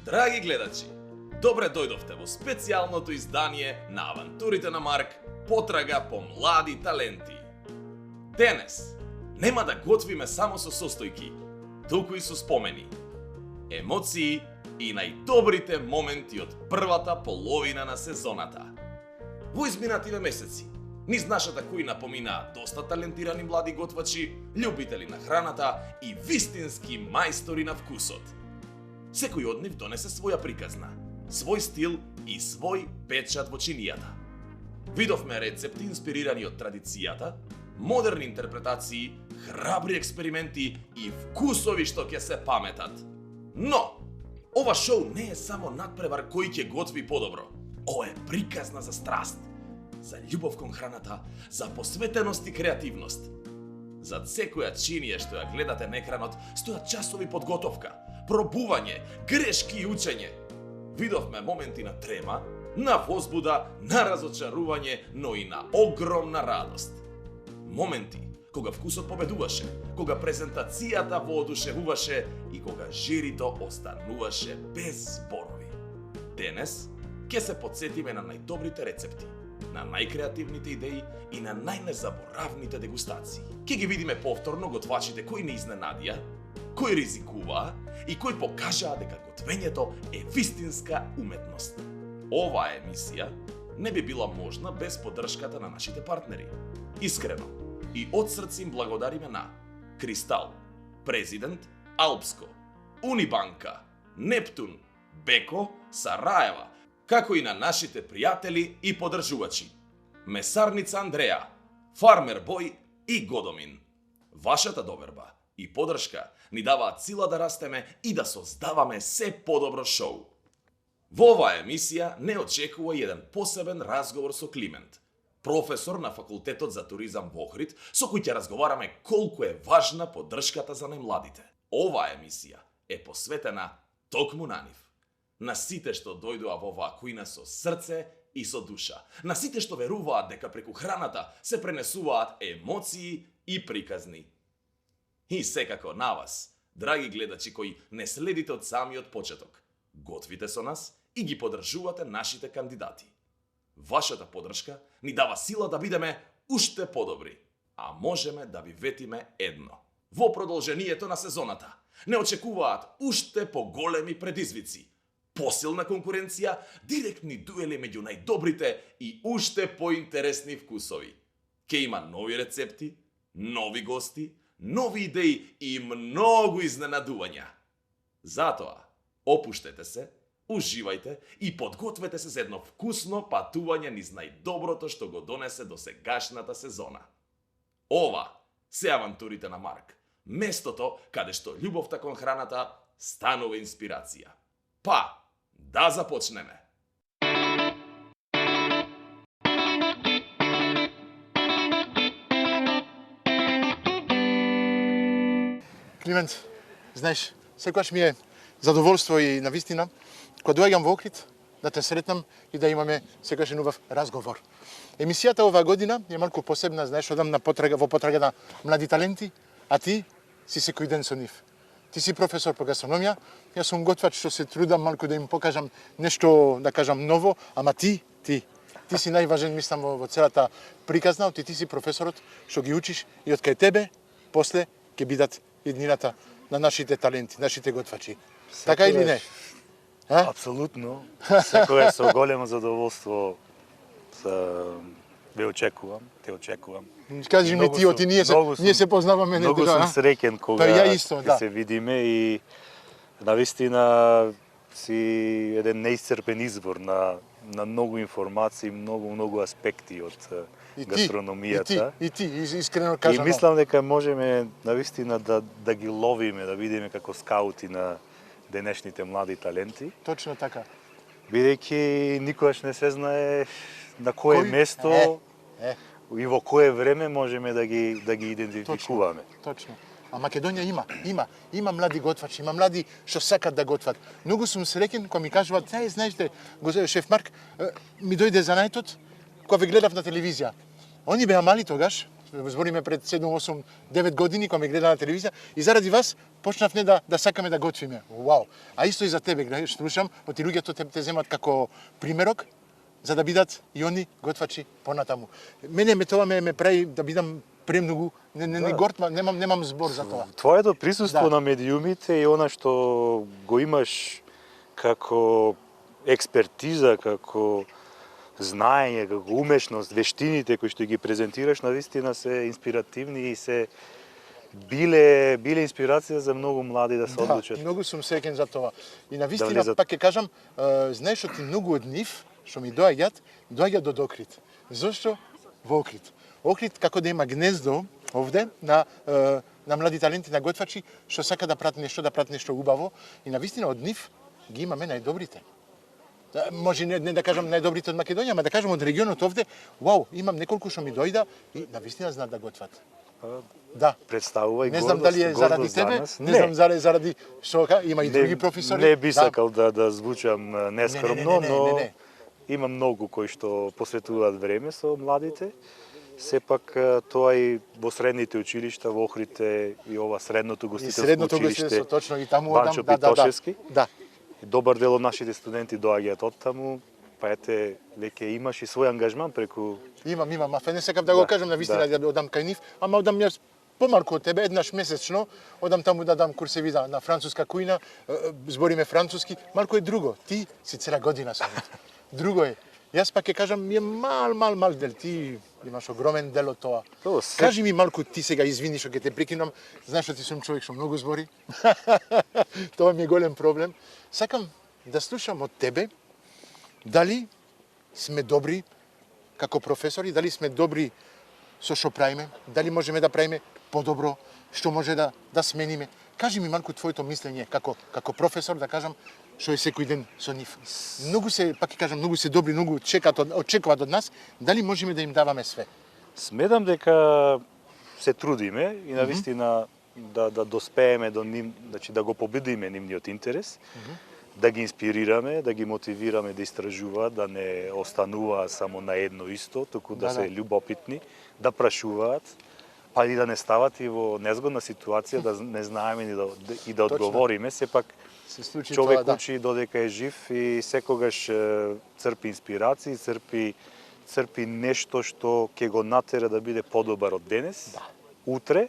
Драги гледачи, добре дојдовте во специјалното издание на Авантурите на Марк, потрага по млади таленти. Денес нема да готвиме само со состојки, туку и со спомени, емоции и најдобрите моменти од првата половина на сезоната. Во изминативе месеци, низ нашата којна помина доста талентирани млади готвачи, љубители на храната и вистински мајстори на вкусот. Секој од нив донесе своја приказна, свој стил и свој печат во чинијата. Видовме рецепти инспирирани од традицијата, модерни интерпретации, храбри експерименти и вкусови што ќе се паметат. Но, ова шоу не е само надпревар кој ќе готви подобро. Ова е приказна за страст, за љубов кон храната, за посветеност и креативност. Зад секоја чинија што ја гледате на екранот стојат часови подготовка, пробување, грешки и учење. Видовме моменти на трема, на возбуда, на разочарување, но и на огромна радост. Моменти кога вкусот победуваше, кога презентацијата воодушевуваше и кога жирито остануваше без зборови. Денес ќе се потсетиме на најдобрите рецепти, на најкреативните идеи и на најнезаборавните дегустации. Ќе ги видиме повторно готвачите кои не изненадија, кои ризикуваа и кои покажаа дека готвењето е вистинска уметност. Оваа емисија не би била можна без поддршката на нашите партнери. Искрено и од срце им благодариме на Кристал, Президент, Алпско, Унибанка, Нептун, Беко, Сараева, како и на нашите пријатели и поддржувачи Месарница Андреја, Фармер Бој и Годомин. Вашата доверба и поддршка ни даваат сила да растеме и да создаваме се подобро шоу. Во оваа емисија не очекува еден посебен разговор со Климент, професор на Факултетот за туризам во Охрид, со кој ќе разговараме колку е важна поддршката за најмладите. Оваа емисија е посветена токму на нив, на сите што дојдоа во оваа којна со срце и со душа, на сите што веруваат дека преку храната се пренесуваат емоции и приказни. И секако на вас, драги гледачи кои не следите од самиот почеток, готвите со нас и ги поддржувате нашите кандидати. Вашата поддршка ни дава сила да бидеме уште подобри, а можеме да ви ветиме едно. Во продолжението на сезоната не очекуваат уште поголеми предизвици, посилна конкуренција, директни дуели меѓу најдобрите и уште поинтересни вкусови. Ке има нови рецепти, нови гости, нови идеи и многу изненадувања. Затоа, опуштете се, уживајте и подгответе се за едно вкусно патување низ најдоброто што го донесе до сегашната сезона. Ова се Авантурите на Марк, местото каде што љубовта кон храната станува инспирација. Па, да започнеме! Климент, знаеш, секогаш ми е задоволство и навистина кога доаѓам во Охрид да те сретнам и да имаме секогаш убав разговор. Емисијата оваа година е малку посебна, знаеш, одам на во потрага на млади таленти, а ти си секој ден со нив. Ти си професор по гастрономија, јас сум готвач што се трудам малку да им покажам нешто, да кажам, ново, ама ти си најважен, мислам, во целата приказна, ти си професорот што ги учиш и од кај тебе после ќе бидат еднината на нашите таленти, нашите готвачи. Така или не? Апсолутно. Секогаш со големо задоволство ве очекувам, те очекувам. Кажи ми ти, ние се познаваме. Многу сум среќен кога ќе се видиме и навистина си еден неисцрпен извор на многу информации, многу аспекти од гастрономијата. И ти, искрено кажано. И мислам дека можеме навистина да ги ловиме, да бидеме како скаути на денешните млади таленти. Точно така. Бидејќи никогаш не се знае на кое место и во кое време можеме да ги идентификуваме. Точно. А Македонија има млади готвачи, има млади што сакат да готват. Многу сум среќен кога ми кажуваат, знаеш де, шеф Марк, ми дојде за најтот кога ве гледав на телевизија. Они беа мали тогаш збориме пред 7, 8, 9 години кога ме гледа на телевизија и заради вас почнавме да сакаме да готвиме. Вау. А исто и за тебе, слушам, оти луѓето те земат како примерок за да бидат и они готвачи понатаму. Мене тоа ме прави да бидам премногу не гортма, немам збор за тоа. Твоето присуство на медиумите и она што го имаш како експертиза, како знаење, како умешност, вештините кои што ги презентираш, навистина се инспиративни и се биле инспирација за многу млади да се одлучат. Многу сум среќен за тоа. И навистина пак ќе кажам, знаеш оти многу од нив што ми доаѓаат до Охрид. Зошто во Охрид? Охрид како да има гнездо овде на млади таленти, на готвачи што сака да прати нешто убаво и навистина од нив ги имаме најдобрите. Може не да кажам најдобрите од Македонија, ама да кажам од регионот овде, вау, имам неколку што ми дојда и навистина знаат да готват. Да. Представува и не знам дали е заради тебе, не знам заради што има и други професори. Не би сакал да звучам нескромно, но има многу кои што посветуваат време со младите. Сепак тоа и во средните училишта, во Охрид и ова средното гостителско училиште, точно и таму Банчо Питошевски. Да. Добар дел од нашите студенти доаѓаат од таму, па ете, веќе имаш и свој ангажман преку... Имам, а не сакам да го кажам навистина да одам кај нив, ама одам јас помалку од тебе, еднаш месечно, одам таму да дам курсеви на француска кујна, збориме француски, малку е друго. Ти си цела година со нив. Друго е. Јас пак ќе кажам, е мал дел, ти имаш огромен дел од тоа. Кажи ми малку ти сега, извини што ќе те прекинам, знаеш што ти сум човек што многу збори. Тоа ми е голем проблем. Сакам да слушам од тебе дали сме добри како професори, дали сме добри со што правиме, дали можеме да правиме подобро, што може да смениме. Кажи ми малку твоето мислење како професор, да кажам, што е секој ден со нив. Многу се, пак ќе кажам, многу се добри, многу очекуваат од нас, дали можеме да им даваме све? Сметам дека се трудиме и навистина да доспееме до нив, значи да го победиме нивниот интерес, да ги инспирираме, да ги мотивираме да истражуваат, да не остануваат само на едно исто, туку да се љубопитни, да прашуваат, па и да не стават и во незгодна ситуација, да не знаеме и да одговориме. Сепак човек учи додека е жив и секогаш црпи инспирации, црпи нешто што ќе го натера да биде подобар од денес, утре.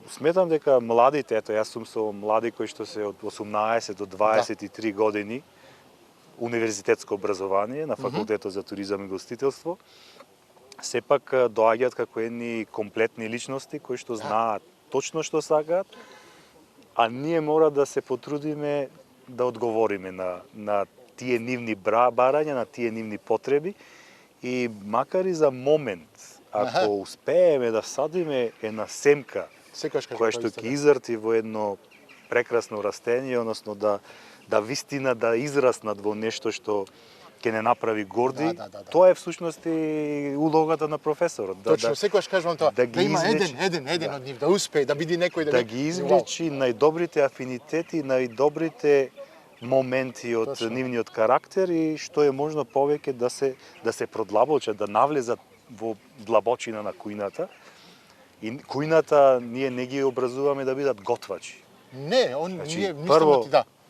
Сметам дека младите, ето јас сум со млади кои што се од 18 до 23 години, универзитетско образование на факултетот за туризам и гостителство, сепак доаѓаат како едни комплетни личности кои што знаат точно што сакаат, а ние мора да се потрудиме да одговориме на тие нивни барања, на тие нивни потреби и макар и за момент, ако успееме да садиме една семка која што ќе израти во едно прекрасно растение, односно да вистина да израснат во нешто што ќе не направи горди, тоа е всушност и улогата на професорот. Точно, секогаш кажувам тоа, да има еден од нив, да успее, да биде некој да ги извлечи најдобрите афинитети, најдобрите моменти од нивниот карактер и што е можно повеќе да се продлабочат, да навлезат во длабочина на кујната. И кујната ние не ги образуваме да бидат готвачи. Не, ние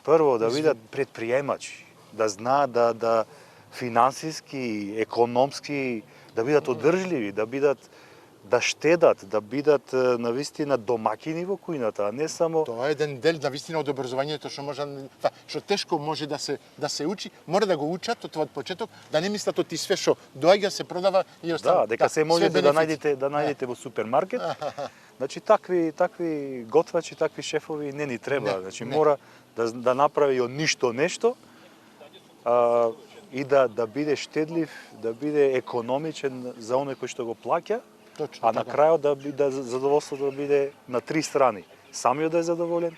прво да бидат предприемачи, да знаат да финансиски, економски, да бидат одржливи, да штедат, да бидат навистина домакини во кујната, а не само... Тоа е еден дел навистина од образованието што тешко може да се учи, мора да го учат од почеток, да не мислат од све што доаѓа се продава и остава. Дека се можете да најдете во супермаркет. Значи такви готвачи, такви шефови не ни треба. Значи мора да направи од ништо нешто и да биде штедлив, да биде економичен за оној кој што го плаќа. Точно, а на крајот да задоволството да биде на три страни. Самиот да е задоволен,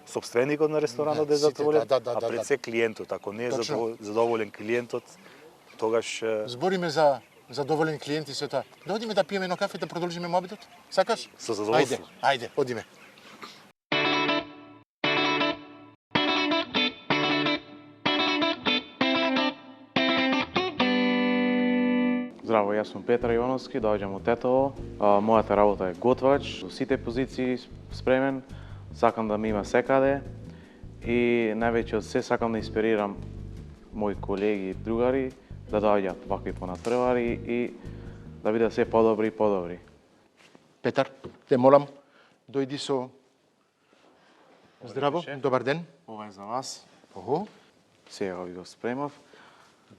сопственикот на ресторанот да е задоволен, а пред се клиентот. Ако не е задоволен клиентот, тогаш... Збориме за задоволен клиент и се тоа. Да одиме да пиеме едно кафе да продолжиме муабетот? Сакаш? Со задоволство. Ајде, одиме. Здраво, јас сум Петар Јовановски, доаѓам од Тетово. Мојата работа е готвач, во сите позиции спремен, сакам да ме има секаде и највеќе од се сакам да инспирирам мои колеги и другари да доаѓаат вакви понатпревари и да бидат се подобри и подобри. Петар, те молам, дојди со... Здраво, шеф. добар ден. Ова е за вас. Ого, Сега ви го спремав.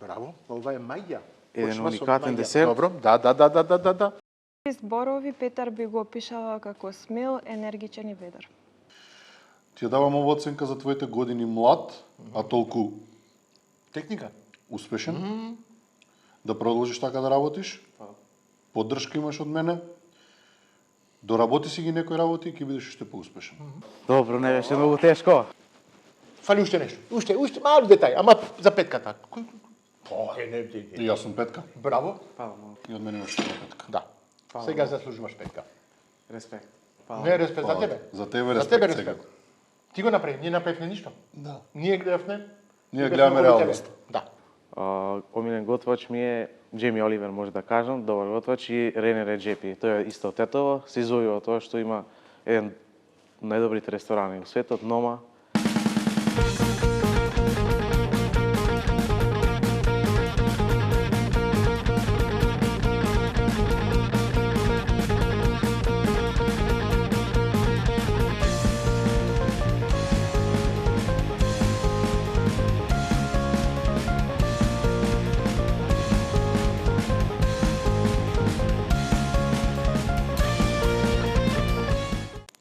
браво, ова е маја. Еден Почва со уникатен маја. десерт. Добро, да. Зборови Петар би го опишала како смел, енергичен и ведар. Ти ја давам ова оценка за твоите години млад, а толку Техника. успешен. Да продолжиш така да работиш. Поддршка имаш од мене. Доработи си ги некои работи и ќе бидеш уште поуспешен. Добро, не беше многу тешко. Фали уште нешто. Уште мали детај, ама за петката. Не. И јас сум петка. Браво. И од мене имаш уште петка. Да. Сега заслужуваш петка. Респект. Не, респект за тебе. За тебе За тебе респект сега. респект. Ти го направи, ние направивме ништо. Да. Ние гледавме. Ние и гледаме бевме околу реалност. тебе. Да. Омилен готвач ми е Джейми Оливер, може да кажам, добар готвач и Рене Реджепи. Тој е исто од Тетово, се изувува тоа што има еден од најдобрите ресторани во светот, Нома.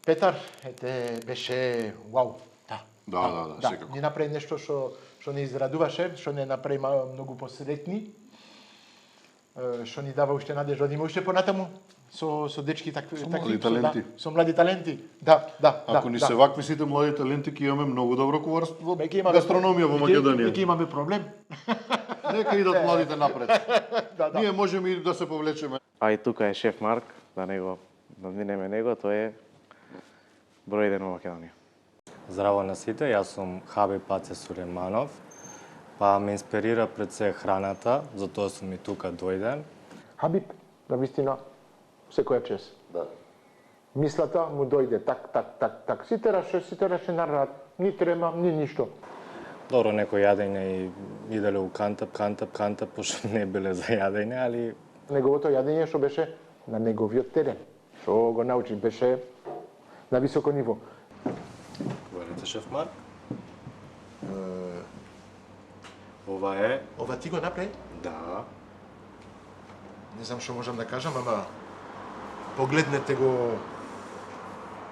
Петар, беше вау. Да. Да, секако. Ни направи нешто што не израдуваше, што не направи многу посретни, што ни дава уште надежда да има уште понатаму со дечки такви млади таленти. Со млади таленти. Да. Ако ни се вакви сите млади таленти, ќе имаме многу добро коварство, Веќе имаме гастрономија во Македонија. Веќе имаме проблем. Нека идат младите напред. Да. Ние можеме и да се повлечеме. А и тука е шеф Марк, да него надминеме него, тој е број 1 во Македонија. Здраво на сите, јас сум Хабиб Паце Суреманов. Па ме инспирира пред се храната, затоа сум и тука дојден. Хабиб, на вистина, секоја чест. Да. Мислата му дојде так. Си тераше на рад, ни трема, ни ништо. Добро, некои јадење и иделе у кантап, пошто не биле за јадење, али Неговото јадење што беше на неговиот терен. Што го научи, беше на високо ниво. Говорите, шеф Марк? Ова е... Ова ти го направи? Да. Не знам што можам да кажам, ама погледнете го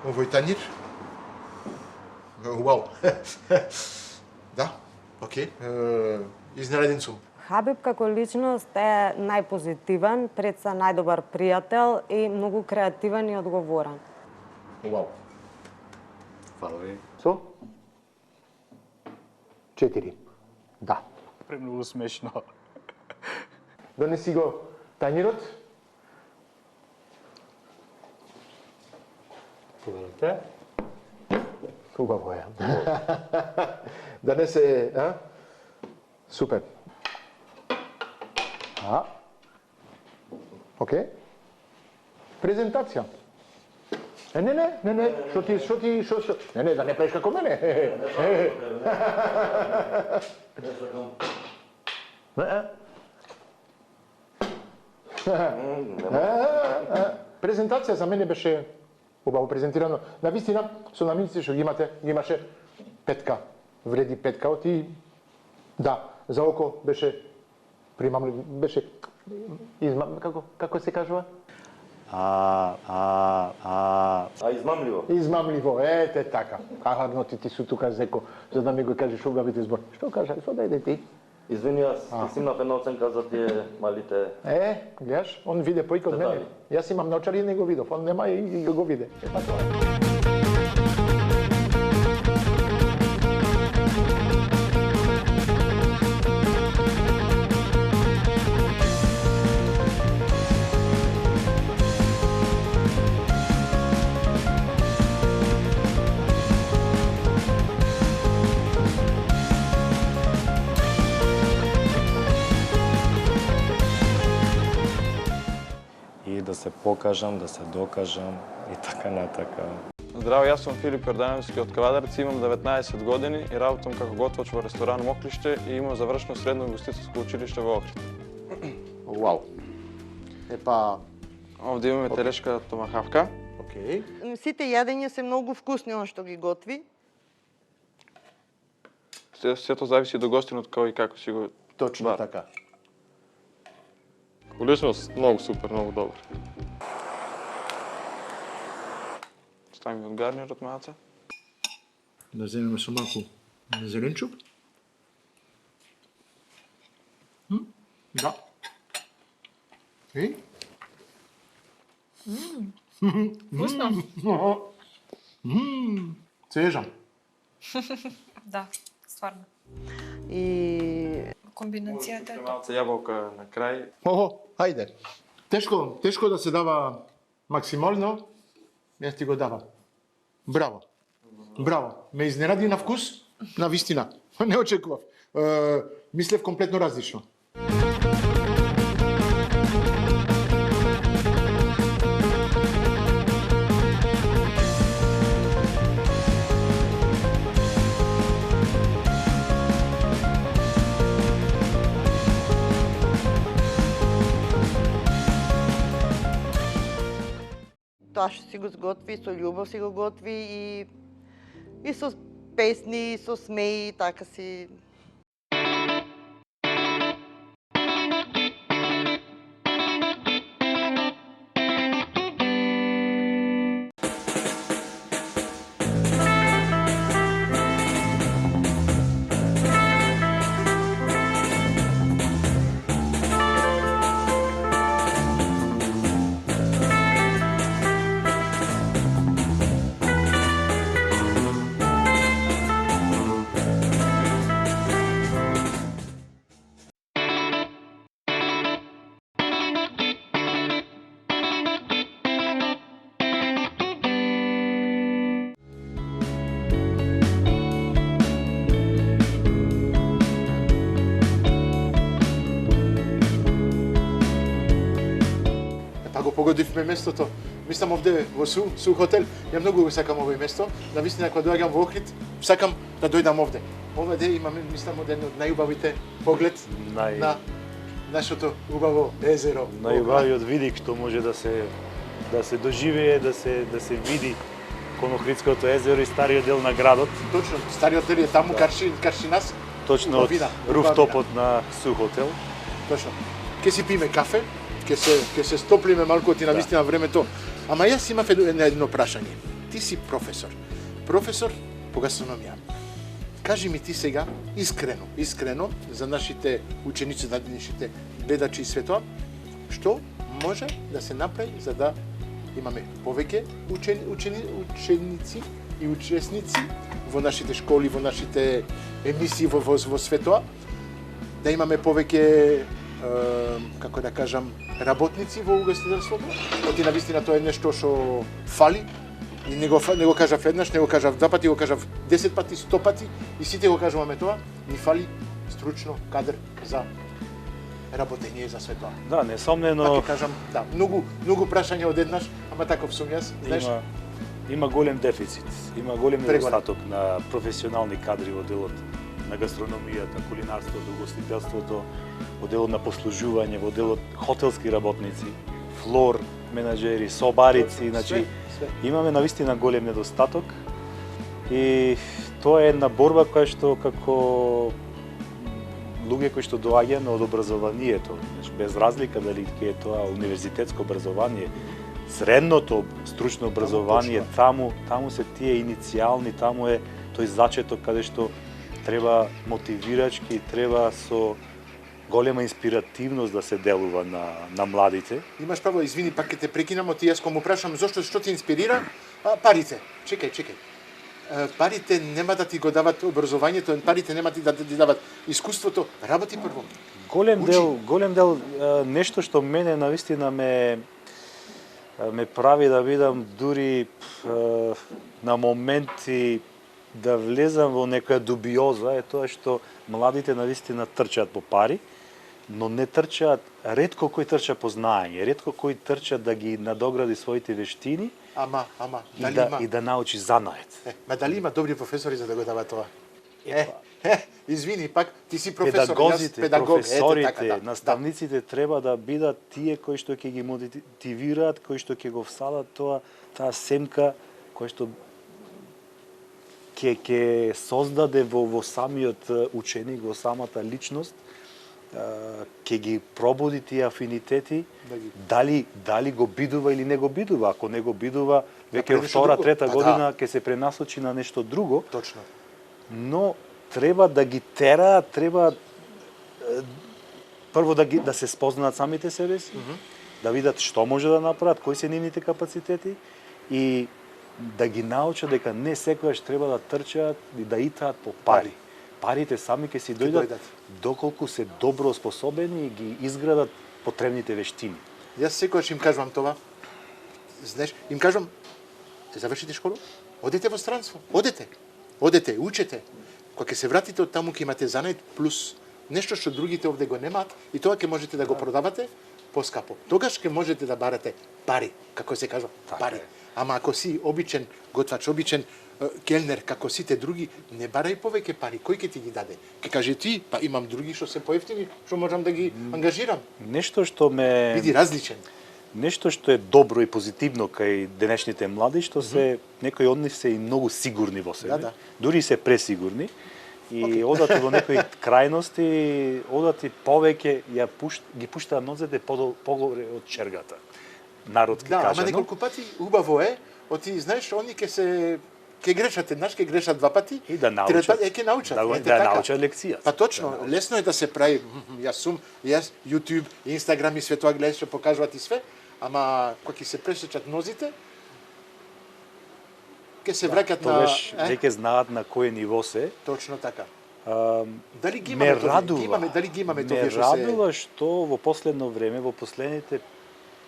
овој тањир. Вау. Да, окей. Изненаден сум. Хабиб како личност е најпозитивен, пред се најдобар пријател и многу креативен и одговорен. Вау. Фала ви. Со? 4. Да. Премногу смешно. Донеси го тањирот. Говорите? Убаво е. Донесе, Супер. Окей. Презентација. Не, што ти, Не, да не правиш како мене. Презентација за мене беше убаво презентирано. На вистина, со намениците што ги имаше петка. Вреди петка од и да, за око беше примамлив, беше како се кажува? Измамливо. Измамливо, ете така. Кахарно ти су тука зеко, за да ми го кажеш убавите збор. Што кажа? Што дајде ти? Извини, јас ти симнав една оценка за тие малите... Гледаш, он виде поика од мене. Јас имам научари и не го видов, он нема и го виде. Па тоа е. покажам, да се докажам и така натака. Здраво, јас сум Филип Јордановски од Квадарци, имам 19 години и работам како готвач во ресторан Моклиште и имам завршено средно гостителско училиште во Охрид. Вау. Епа, Овде имаме телешка томахавка. окей. Сите јадења се многу вкусни он што ги готви. Сето зависи до гостинот кој и како си го Точно бар. така. Личност, многу супер, многу добар. Ставим од гарнирот маца. Да земеме со малку зеленчук. Да. И? Вкусно. Свежа. Да, стварно. И Комбинацијата е Малце јаболка на крај. Ого, хајде. Тешко да се дава максимално, јас ти го давам. Браво. Браво. Ме изненади на вкус, на вистина. Не очекував. Мислев комплетно различно. тоа што си го сготви, со љубов си го готви и со песни, и со смеи, така си. Погодивме местото. Мислам овде во Су хотел. Ја многу го сакам овој место. На вистина кога доаѓам во Охрид, сакам да дојдам овде. Овде имаме, мислам, од едно од најубавите поглед на нашето убаво езеро. Најубавиот видик што може да се доживее, да се види кон Охридското езеро и стариот дел на градот. Точно, стариот дел е таму, карши нас. Точно од руфтопот на Су хотел. Точно. Ке си пиме кафе, ке се стоплиме малку ти на вистина времето. Ама јас имав едно прашање. Ти си професор. Професор по гастрономија. Кажи ми ти сега, искрено, за нашите ученици, за нашите гледачи и свето, што може да се направи за да имаме повеќе ученици и учесници во нашите школи, во нашите емисии во светоа, да имаме повеќе како да кажам, работници во угостителството. Оти на вистина тоа е нешто што фали. И не го кажав еднаш, не го кажав два пати, го кажав 10 пати, 100 пати и сите го кажуваме тоа. Ни фали стручно кадар за работење за све тоа. Да, несомнено. Така кажам, да, многу прашања одеднаш, ама таков сум јас, знаеш. Има голем дефицит, има голем недостаток на професионални кадри во делот на гастрономијата, кулинарството, угостителството, во делот на послужување, во делот хотелски работници, флор менаџери, собарици, значи имаме навистина голем недостаток и тоа е една борба која што како луѓе кои што доаѓаме од образованието, значи без разлика дали е тоа универзитетско образование, средното стручно образование, таму се тие иницијални, таму е тој зачеток каде што треба мотивирачки, треба со голема инспиративност да се делува на младите. Имаш право, извини, пак ќе те прекинам, ти јас кога му прашам зошто што те инспирира, парите. Чекај. Парите нема да ти го дават образованието, парите нема да ти дават искуството, работи прво. Голем дел нешто што мене навистина ме прави да бидам дури на моменти да влезам во некоја дубиоза е тоа што младите навистина трчаат по пари но не трчаат, ретко кој трча по знаење, ретко кој трча да ги надогради своите вештини и да научи занает. Ма дали има добри професори за да го дава тоа? Извини, пак ти си професор, педагозите, јас педагог, професорите, наставниците треба да бидат тие кои што ќе ги мотивираат, кои што ќе го всадат таа семка кој што ќе создаде во самиот ученик, во самата личност, ќе ги пробуди тие афинитети, дали го бидува или не го бидува. Ако не го бидува, веќе втора, трета година ќе се пренасочи на нешто друго. Точно. Но треба да ги тераат, треба прво да се спознаат самите себе си, да видат што може да направат, кои се нивните капацитети и да ги научат дека не секогаш треба да трчаат и да итаат по пари. Парите сами ќе си дојдат доколку се добро способени и ги изградат потребните вештини. Јас секогаш им кажувам тоа. Знаеш, им кажувам, завршите школа, одете во странство, одете, учете. Кога ќе се вратите од таму ќе имате занет плюс нешто што другите овде го немаат и тоа ќе можете да го продавате поскапо. Тогаш ќе можете да барате пари, како се кажува, пари. Ама ако си обичен готвач, обичен келнер, како сите други, не барај повеќе пари. Кој ќе ти ги даде? Ќе каже ти, па имам други што се поевтини, што можам да ги ангажирам. Нешто што биди различен. Нешто што е добро и позитивно кај денешните млади, што се некои од нив се и многу сигурни во себе. Дури се пресигурни. И одат во некои крајности, одат и повеќе ги пуштаат нозете погоре од чергата. Народски кажано. Ама неколку пати убаво е, оти знаеш, они ќе грешат еднаш, ќе грешат два пати, и да научат. Ќе научат. Да научат лекција. Па точно, лесно е да се прави, јас YouTube, Instagram и све тоа гледаш, што покажуваат и све, ама кога ќе се пресечат нозите, ќе се враќат на... Тогаш веќе знаат на кој ниво се. Точно така. Дали ги имаме тоа? Ме радува што во последно време, во последните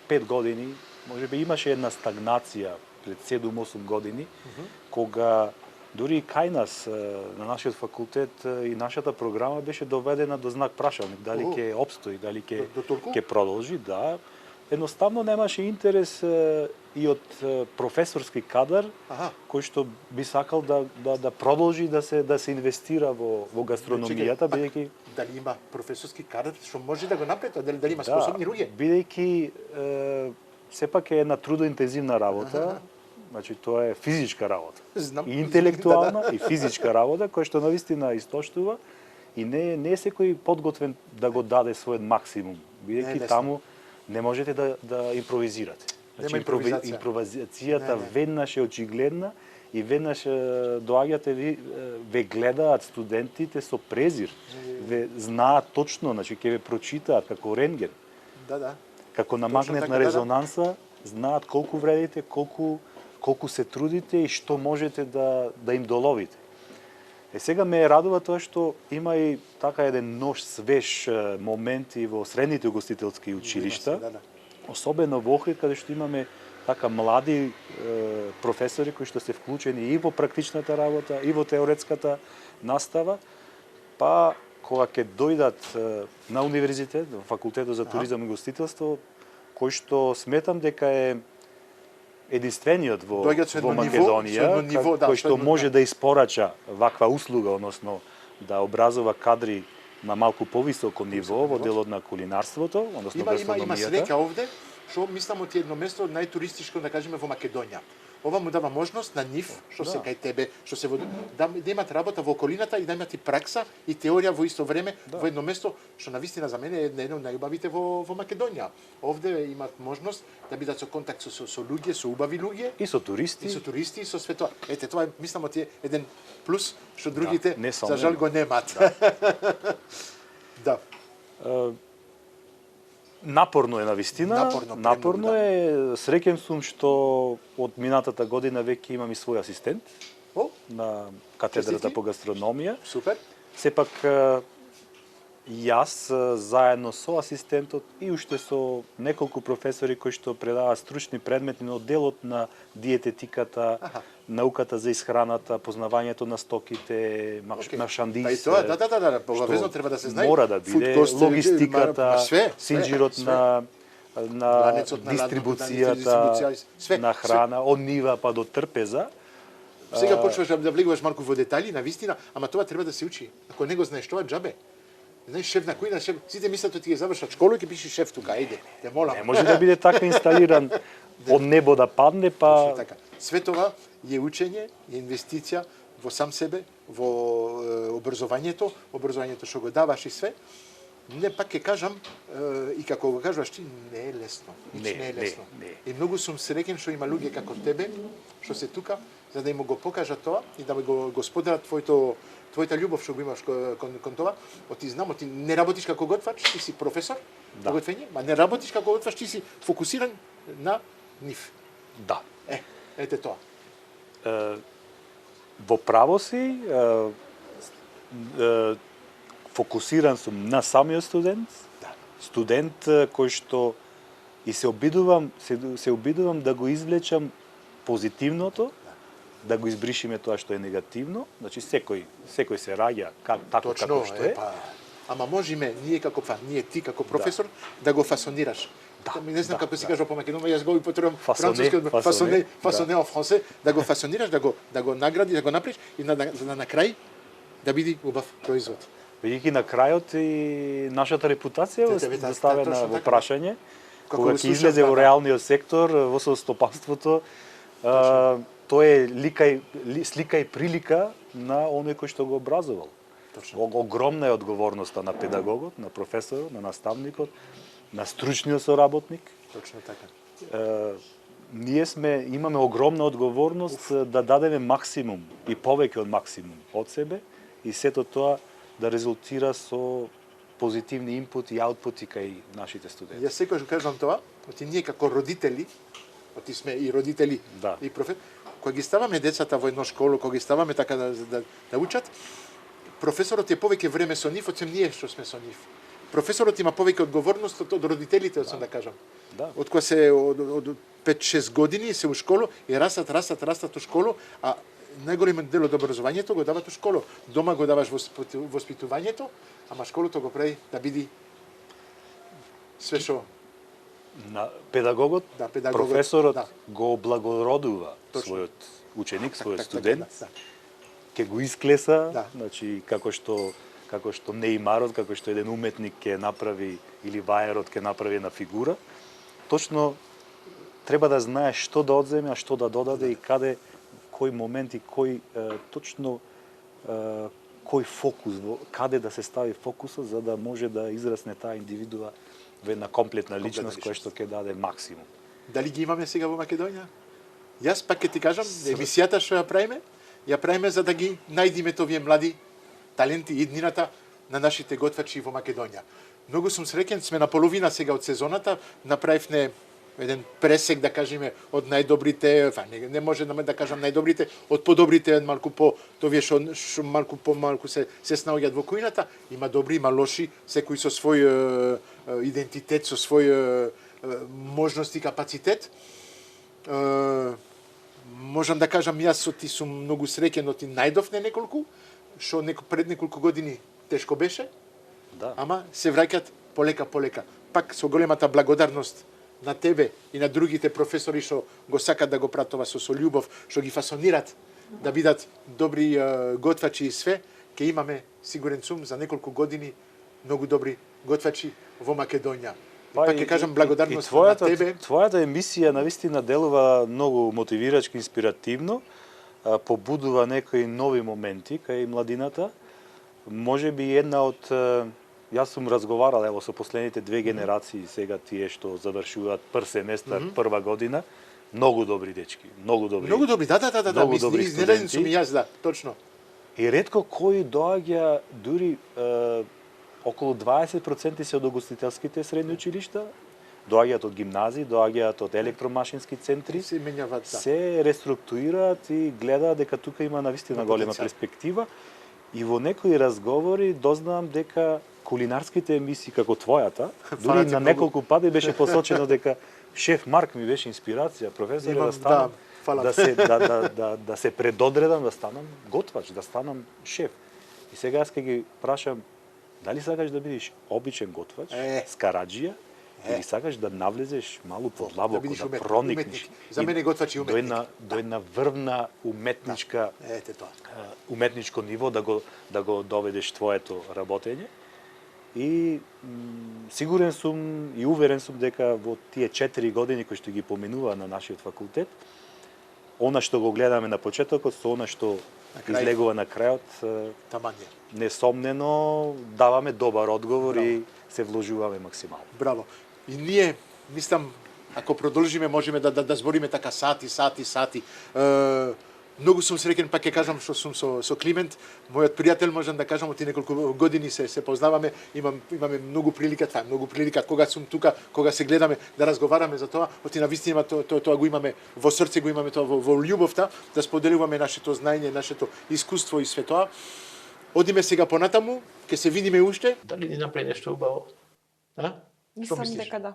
5 години, можеби имаше една стагнација пред 7-8 години, кога дури и кај нас, на нашиот факултет, и нашата програма беше доведена до знак прашалник, дали ќе обстои, дали ќе продолжи, да. Едноставно немаше интерес и од професорски кадар, кој што би сакал да продолжи да се инвестира во гастрономијата, бидејќи дали има професорски кадар што може да го направи, дали има способни луѓе? Бидејќи сепак е една трудоинтензивна работа, значи тоа е физичка работа. И интелектуална и физичка работа која што навистина истоштува и не е секој подготвен да го даде својот максимум, бидејќи таму не можете да импровизирате. Значи импровизацијата веднаш е очигледна и веднаш доаѓате ве гледаат студентите со презир. Ве знаат точно, значи ќе ве прочитаат како рентген. Да. Како на магнетна резонанса, знаат колку вредите, колку се трудите и што можете да им доловите. Сега ме радува тоа што има и така еден нож свеж моменти во средните угостителски училишта, особено во Охрид, каде што имаме така млади професори кои што се вклучени и во практичната работа, и во теоретската настава, па кога ќе дојдат на универзитет, во факултетот за туризам и гостителство, кој што сметам дека е единствениот во Македонија, кој што може да испорача ваква услуга, односно да образува кадри на малку повисоко ниво во делот на кулинарството, односно гастрономијата. Има среќа овде, што мислам од едно место најтуристичко, да кажеме, во Македонија. Ова му дава можност на нив, што се кај тебе, што се да имат работа во околината и да имат и пракса и теорија во исто време во едно место, што навистина за мене е едно од најубавите во Македонија. Овде имат можност да бидат со контакт со луѓе, со убави луѓе и со туристи, и со све тоа. Ете, тоа е, мислам, од еден плюс што другите за жал го немат. Да. Напорно е навистина, напорно е. Среќен сум што од минатата година веќе имам и свој асистент на катедрата по гастрономија. Супер. Сепак Јас заедно со асистентот и уште со неколку професори кои што предаваат стручни предмети на делот на диететиката, науката за исхраната, познавањето на стоките, маршандиз. Па и тоа, да, обавезно треба да се знае. Мора да биде логистиката, синџирот на дистрибуцијата на храна, од нива па до трпеза. Сега почваш да влегуваш малку во детали, на вистина, ама тоа треба да се учи. Ако не го знаеш тоа, џабе. Знаеш, шеф на кој на шеф, сите мислат ти ќе завршат школа и ќе пишеш шеф тука, ајде, те молам. Не може да биде така инсталиран од небо да падне, па... Така. Све тоа е учење, е инвестиција во сам себе, во образованието што го даваш и све. Не, пак ќе кажам, и како го кажуваш ти, не е лесно. Не е лесно. И многу сум среќен што има луѓе како тебе, што се тука, за да им го покажат тоа и да го споделат твојата љубов што го имаш кон тоа. Ти знам, ти не работиш како готвач, ти си професор на готвење, ма не работиш како готвач, ти си фокусиран на нив. Да. Ете тоа. Во право си, фокусиран сум на самиот студент, студент кој што и се обидувам да го извлечам позитивното, да го избришиме тоа што е негативно, значи секој се раѓа како што е. Ама можеме ние ти како професор да го фасонираш. Не знам како се кажува по македонски, јас го употребувам француски фасоне en français, да го фасонираш, да го наградиш, да го направиш и за да на крај да биде убав производ. Бидејќи на крајот и нашата репутација е ставена во прашање, кога ќе излезе во реалниот сектор, во стопанството, тоа е слика и прилика на оној кој што го образовал. Огромна е одговорноста на педагогот, на професорот, на наставникот, на стручниот соработник. Точно така. Ние имаме огромна одговорност да дадеме максимум и повеќе од максимум од себе и сето тоа да резултира со позитивни инпути и аутпути кај нашите студенти. Јас секогаш кажам тоа, ние како родители, сме и родители и професори, кога ги ставаме децата во едно школо, кога ги ставаме така да учат, професорот е повеќе време со нив, од сем ние што сме со нив. Професорот има повеќе одговорност од родителите, да кажам. Од кога се од 5-6 години се у школу и растат у школу, а најголемиот дел од образованието го дават у школу. Дома го даваш воспитувањето, ама школото го прави да биде све што педагогот, професорот го облагородува својот ученик, својот студент, ќе го исклеса, значи како што неимарот, како што еден уметник ќе направи или ваерот ќе направи една фигура, точно треба да знае што да одземе, а што да додаде и каде, кој момент и кој фокус, каде да се стави фокусот за да може да израсне таа индивидуа во една комплетна личност која што ќе даде максимум. Дали ги имаме сега во Македонија? Јас пак ќе ти кажам, емисијата што ја правиме за да ги најдиме овие млади таленти и иднината на нашите готвачи во Македонија. Многу сум среќен, сме на половина сега од сезоната, направивме еден пресек, да кажеме, од најдобрите, не може да кажам најдобрите, од подобрите, малку по овие што малку се снаоѓаат во кујната, има добри, има лоши, секој со свој идентитет, со свој можности и капацитет. Можам да кажам, јас сум многу среќен, најдовне неколку, што пред неколку години тешко беше, ама се враќат полека. Пак со големата благодарност на тебе и на другите професори што го сакат да го пратува со љубов, што ги фасонират да бидат добри готвачи и све, ќе имаме, сигурен сум, за неколку години многу добри готвачи во Македонија. Пак ќе кажам благодарност на тебе. Твојата емисија навистина делува многу мотивирачки, инспиративно, побудува некои нови моменти кај младината. Може би една од јас сум разговарал со последните 2 генерации, сега тие што завршуваат прв семестар, прва година, многу добри дечки, многу добри. Многу добри, изненаден сум и јас, точно. И ретко кој доаѓа, дури околу 20% се од угостителските средни училишта, доаѓаат од гимназии, доаѓаат од електромашински центри, се реструктурираат и гледаат дека тука има навистина голема перспектива. И во некои разговори дознавам дека кулинарските емисии како твојата, дури на неколку пати беше посочено дека шеф Марк ми беше инспирација, професоре, да станам да се предодредам, да станам готвач, да станам шеф. И сега аз ќе ги прашам, дали сакаш да бидеш обичен готвач, скараджија, или сакаш да навлезеш малку подлабоко, да проникнеш. За мене готвач и уметник. До една врвна уметничка уметничко ниво да го доведеш твоето работење. И сигурен сум и уверен сум дека во тие 4 години кои што ги поменува на нашиот факултет, она што го гледаме на почетокот со она што излегува на крајот, несомнено даваме добар одговор и се вложуваме максимално. Браво. И ние, мислам, ако продолжиме, можеме да збориме така сати. Многу сум среќен, пак ќе кажам што сум со Климент, мојот пријател, можам да кажам, од неколку години се познаваме, имаме многу прилика, кога сум тука, кога се гледаме да разговараме за тоа, на вистина тоа го имаме во срце, го имаме тоа во љубовта, да споделуваме нашето знаење, нашето искуство и све тоа. Одиме сега понатаму, ќе се видиме уште. Дали ни направи нешто убаво? Мислам дека да.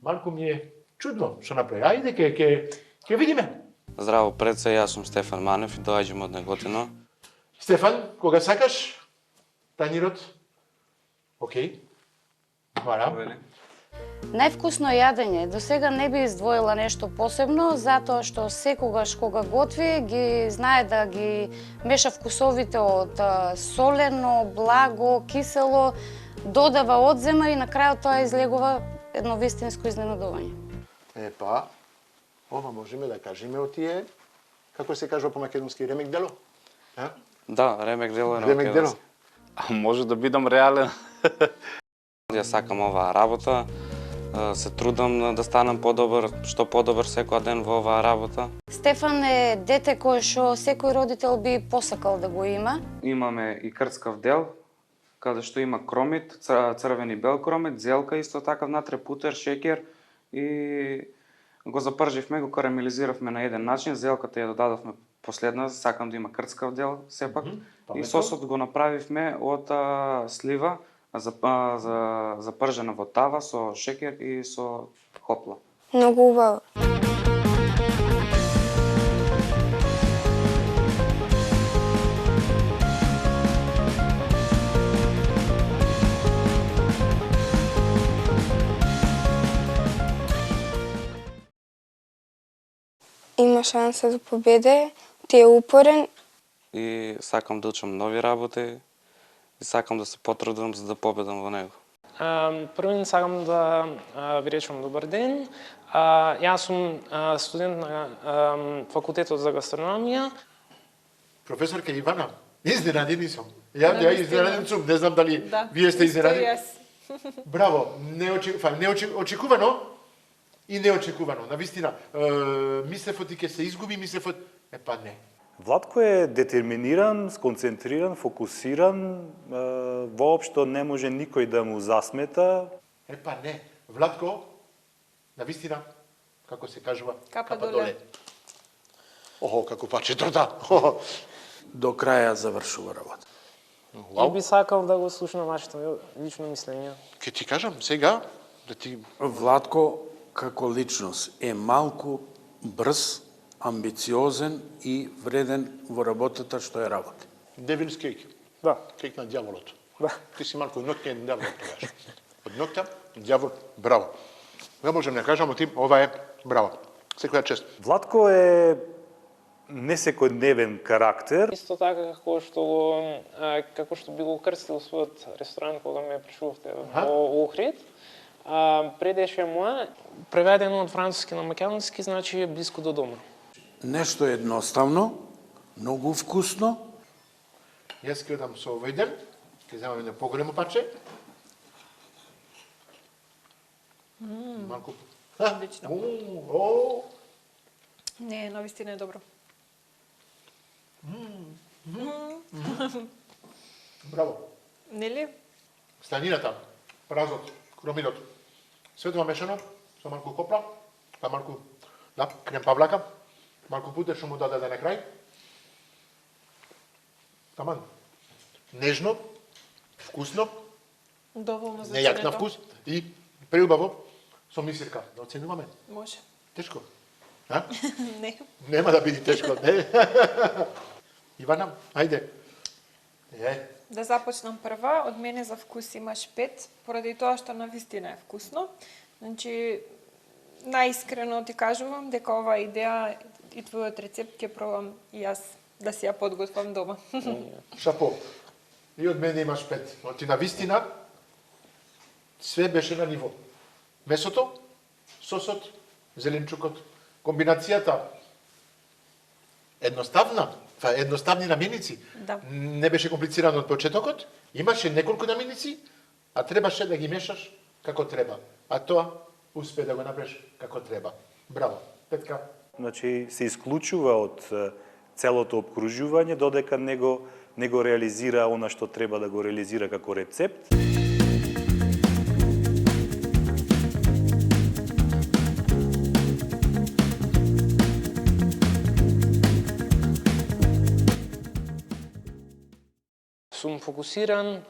Малку ми е чудно што направи. Ајде, ќе видиме. Здраво, пред се, јас сум Стефан Манев и доаѓам од Неготино. Стефан, кога сакаш? Танирот? Океј. Хвала. Највкусно јадење. До сега не би издвоила нешто посебно, затоа што секогаш кога готви, ги знае да ги меша вкусовите од солено, благо, кисело, додава, одзема и на крајот тоа излегува едно вистинско изненадување. Епа, ова можеме да кажеме од тие, како се кажува по македонски, ремек дело? Да, ремек дело е на ремек дело. Може да бидам реален. Ја сакам оваа работа, се трудам да станам подобар, што подобар секој ден во оваа работа. Стефан е дете кој што секој родител би посакал да го има. Имаме и крцкав дел, каде што има кромит, црвен и бел кромит, зелка исто така внатре, путер, шекер и го запрживме, го карамелизиравме на еден начин, зелката ја додадовме последна, сакам да има крцкав дел сепак. И сосот го направивме од слива, запржена во тава со шекер и со хопла. Многу убаво. Има шанса да победе, ти е упорен. И сакам да учам нови работи и сакам да се потрудам за да победам во него. Првен сакам да ви речам добар ден. Јас сум студент на факултетот за гастрономија. Професорка Ивана, изненадени сум. Ја изненаден сум, не знам дали вие сте изненадени. Браво, очекувано и неочекувано. Навистина, мислев оти ќе се изгуби, мислев од... Епа не. Владко е детерминиран, сконцентриран, фокусиран, воопшто не може никој да му засмета. Епа не, Владко, навистина, како се кажува, капа доле. Охо, како паче труда. До краја завршува работа. И би сакал да го слушнам вашето лично мислење. Ке ти кажам сега, да ти... Владко, како личност, е малку брз, амбициозен и вреден во работата што ја работи. Devil's cake. Да. Кейк на дјаволот. Да. Ти си малку ноќен дјавол тогаш. Од ноќта, дјавол, браво. Не можем да кажам, ти, ова е браво. Секоја чест. Владко е несекојдневен карактер. Исто така како што би го крстил својот ресторан кога ме пришувавте во Охрид. Предеше моја, преведено од француски на македонски, значи блиско до дома. Нешто едноставно, многу вкусно. Јас ќе одам со овој дел, ќе земам едно поголемо парче. Малку. Одлично. Не, навистина е добро. Браво. Нели? Станината, празот, кромидот. Све тоа мешано со малку копла, па малку крем павлака, малку путер што му даде на крај. Таман. Нежно, Вкусно, Доволно за нејак на ценето. вкус и преубаво со мисирка. Да оценуваме. Може. Тешко. А? Не. Нема да биде тешко, не. Ивана, ајде. Да започнам прва, од мене за вкус имаш 5, поради тоа што навистина е вкусно. Значи, наискрено ти кажувам дека оваа идеја и твојот рецепт ќе пробам и јас да си ја подготвам дома. Шапо. И од мене имаш 5. Но ти навистина све беше на ниво. Месото, сосот, зеленчукот, комбинацијата едноставна, едноставни наменици. Да. Не беше комплицирано од почетокот, имаше неколку наменици, а требаше да ги мешаш како треба. А тоа успе да го направиш како треба. Браво. Петка. Значи се исклучува од целото обкружување додека не го реализира она што треба да го реализира како рецепт. Сум фокусиран,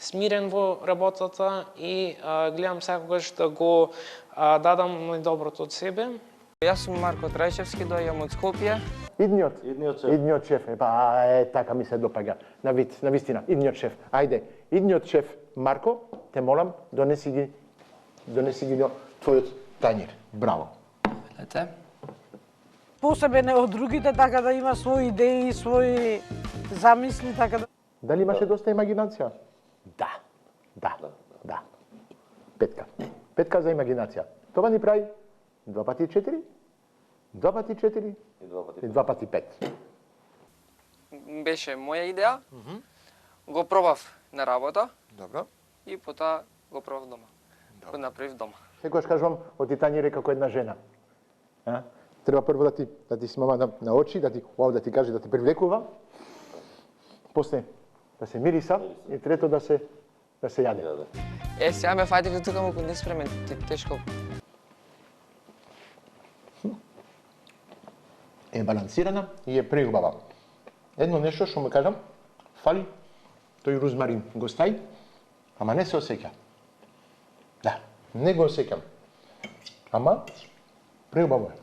смирен во работата и гледам секогаш да го дадам најдоброто од себе. Јас сум Марко Трајчевски, доаѓам од Скопје. Идниот шеф, така ми се допаѓа. На вистина, идниот шеф. Ајде, идниот шеф Марко, те молам, донеси ги до твојот тањир. Браво. Ете. Посебен е од другите, така да има своји идеи, своји замисли, така да... Дали имаше доста имагинација? Да. Петка за имагинација. Това ни прави 2 пати 4, 2 пати 4 и 2 пати 5. Беше моја идеја. Го пробав на работа. Добро. И потоа го пробав дома. Го направив дома. Секогаш кажувам, оти тањир е како една жена. Треба прво да ти смама на очи, да ти каже да ти привлекува. После да се мириса и трето да се јаде. Сега ме фаќате тука малку неспремен, тешко. Е балансирана и е преубава. Едно нешто што му кажам, фали тој розмарин го стај, ама не се осеќа. Да, не го осеќам. Ама преубаво е.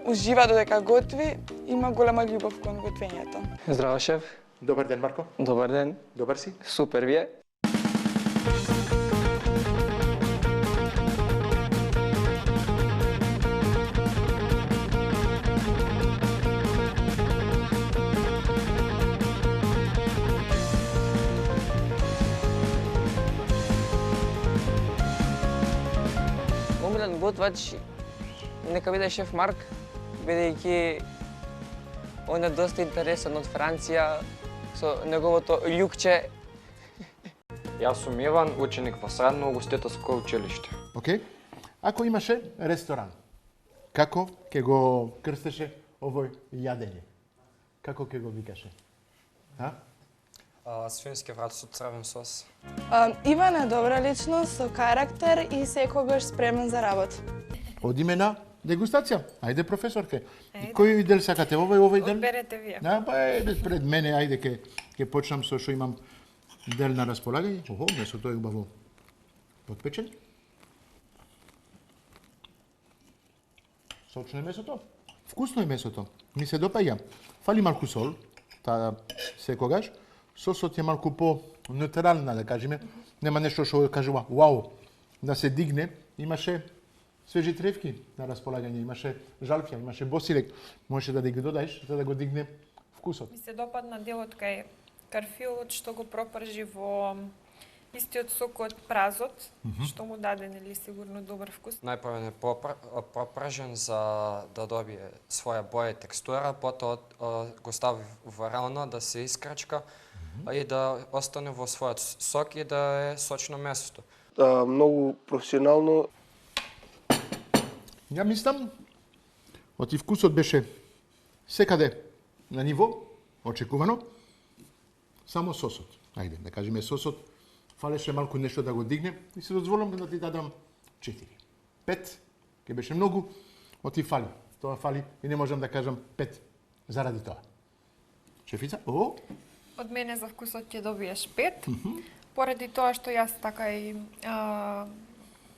Ужива додека готви, има голема љубов кон готвењето. Здраво, шеф. Добар ден, Марко. Добар ден. Добар си? Супер, вие? Омилен готвач нека биде шеф Марк, бидејќи он е доста интересен од Франција со неговото љукче. Јас сум Иван, ученик во средно угостителско училиште. Океј. Ако имаше ресторан, како ќе го крстеше овој јадење? Како ќе го викаше? Свински врат со црвен сос. Иван е добра личност со карактер и секогаш спремен за работа. Одиме на дегустација. Ајде, професорке. Кој дел сакате? Овој дел? Одберете вие. Пред мене, ајде, ќе почнам со што имам дел на располагање. Месото е убаво подпечен. Сочно е месото. Вкусно е месото. Ми се допаѓа. Фали малку сол, таа секогаш. Сосот е малку по-неутрална, да кажеме. Нема нешто што кажува, вау, да се дигне. Имаше свежи тревки на располагање, имаше жалфија, имаше босилек. Можеше да ги додаеш за да го дигне вкусот. Ми се допадна делот кај карфилот што го пропржи во истиот сок од празот, што му даде нели сигурно добар вкус. Најпрво е пропржен за да добие своја боја и текстура, потоа го стави варено да се искрачка и да остане во својот сок и да е сочно месото. Многу професионално. Ја мислам, оти вкусот беше секаде на ниво, очекувано, само сосот. Ајде, да кажеме сосот, фалеше малку нешто да го дигне и се дозволам да ти дадам 4. 5, ке беше многу, оти фали. Тоа фали и не можам да кажам 5 заради тоа. Шефица, од мене за вкусот ќе добиеш 5. Поради тоа што јас така и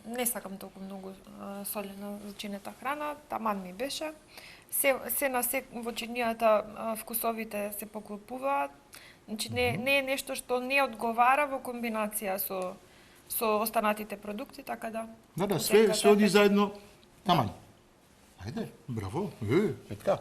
не сакам толку многу солена зачинета храна, таман ми беше. Се на се во чинијата вкусовите се поклопуваат. Значи не е нешто што не одговара во комбинација со останатите продукти, така да. Да, све оди заедно таман. Ајде, браво. Така.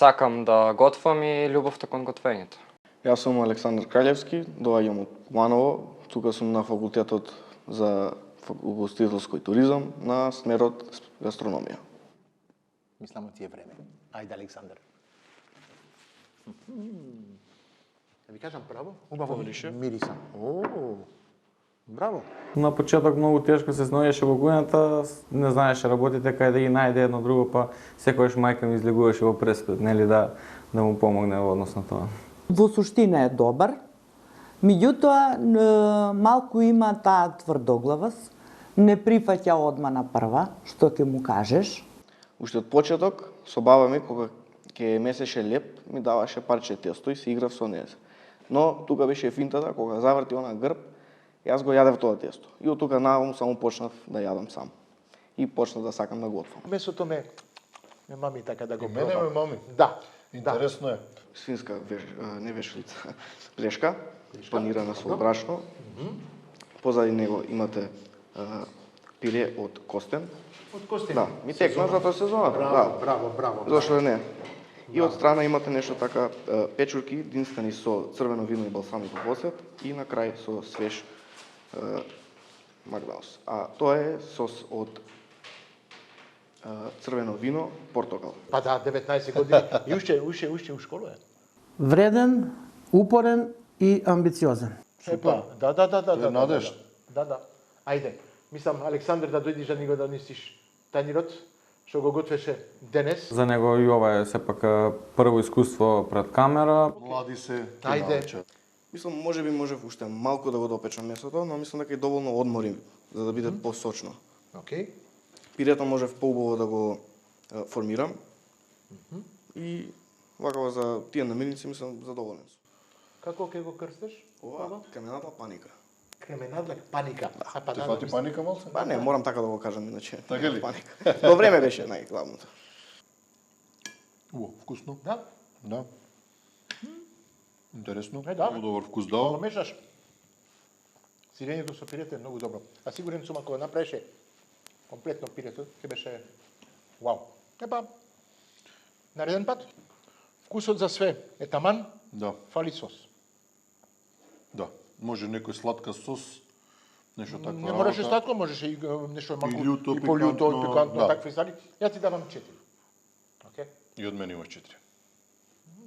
Сакам да готвам и љубовта кон готвењето. Јас сум Александар Краљевски, доаѓам од Куманово, тука сум на факултетот за угостителско и туризам на смерот гастрономија. Мислам ти е време. Ајде, Александар. Да ви кажам право? Убаво мириса. Браво. На почеток многу тешко се сноеше во кујната, не знаеше работите кај да ги најде едно друго, па секогаш мајка ми излегуваше во преспит, нели да му помогне во однос на тоа. Во суштина е добар, меѓутоа малку има таа тврдоглавост, не прифаќа одма на прва, што ќе му кажеш. Уште од почеток, со баба ми, кога ќе месеше леп, ми даваше парче тесто и се играв со неа. Но тука беше финтата, кога заврти она грб, јас го јадев тоа тесто. И од тука наваму само почнав да јадам сам. И почнав да сакам да готвам. Месото ме мами така да го пробам. Мене ме мами. Да. Интересно е. Свинска не вешлица, плешка, панирана со брашно. Позади него имате пире од костен. Од костен? Да, ми текна затоа сезоната. Браво. Зошто не? И од страна имате нешто така печурки, динстани со црвено вино и балсамико посет и на крај со свеж магдаус. А тоа е сос од црвено вино, портокал. Па да, 19 години и уште у школу е. Вреден, упорен и амбициозен. Епа, да. Надежда. Да. Ајде, мислам Александар да дојдеш да ни го донесиш танирот што го готвеше денес. За него и ова е сепак прво искуство пред камера. Млади се. Ајде. Мислам, можев уште малку да го допечам месото, но мислам дека и доволно одморим за да биде посочно. Океј. Пирето можев поубаво да го формирам. И вакаво за тие намирници мислам задоволен сум. Како ќе го крстиш? Ова кременадла паника. Кременадла паника. Те фати паника малце? Па не, морам така да го кажам иначе. Така ли? Паника. Но време беше најглавното. Вкусно. Да. Интересно. Да. Многу добар вкус дава. Мешаш. Сирењето со пирето е многу добро. А сигурен сум ако го направеше комплетно пирето, ќе беше вау. Епа, нареден пат. Вкусот за све е таман, фали сос. Да, може некој сладка сос, нешто такво. Не мораше сладко, можеше и нешто малку и љуто, и полјуто, пикантно, пикантно, такви ствари. Ја ти давам 4. Океј? И од мене имаш 4.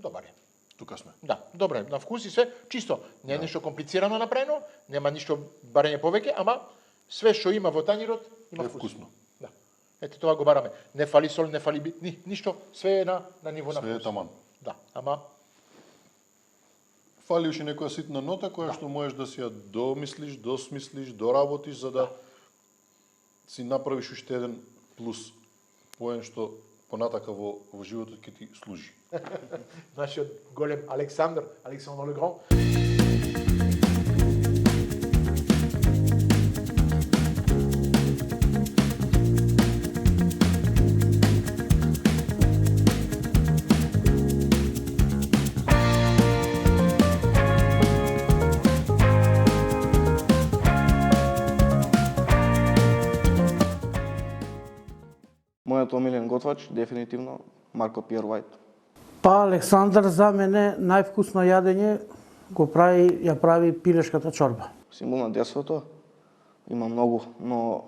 Добар е. Тука сме. Да, добро е. На вкус и све, чисто. Не е нешто комплицирано направено, нема ништо барање повеќе, ама све што има во танирот, има вкусно. Да. Ете тоа го бараме. Не фали сол, не фали ништо, све е на ниво на вкус. Све е таман. Да, ама фали уште некоја ситна нота која што можеш да си ја домислиш, досмислиш, доработиш за да си направиш уште еден плюс поен што понатака во животот ќе ти служи. Нашиот голем Александр Легрон. Мојот омилен готвач дефинитивно Марко Пиер Вајт. Па Александар за мене највкусно јадење ја прави пилешката чорба. Символ на детството има многу, но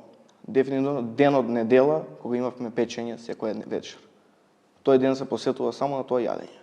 дефинитивно ден од недела кога имавме печење секој вечер. Тој ден се посветува само на тоа јадење.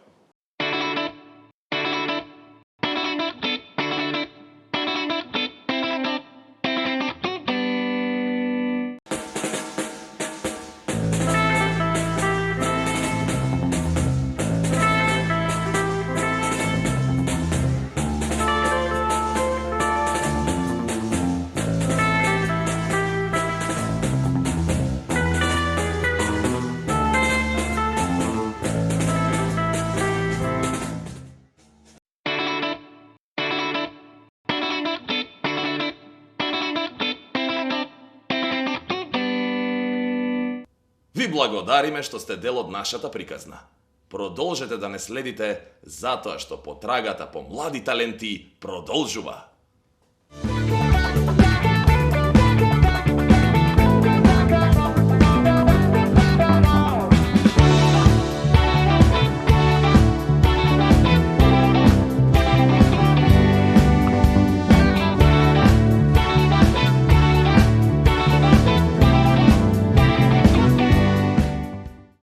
Ви благодариме што сте дел од нашата приказна. Продолжете да не следите затоа што потрагата по млади таленти продолжува.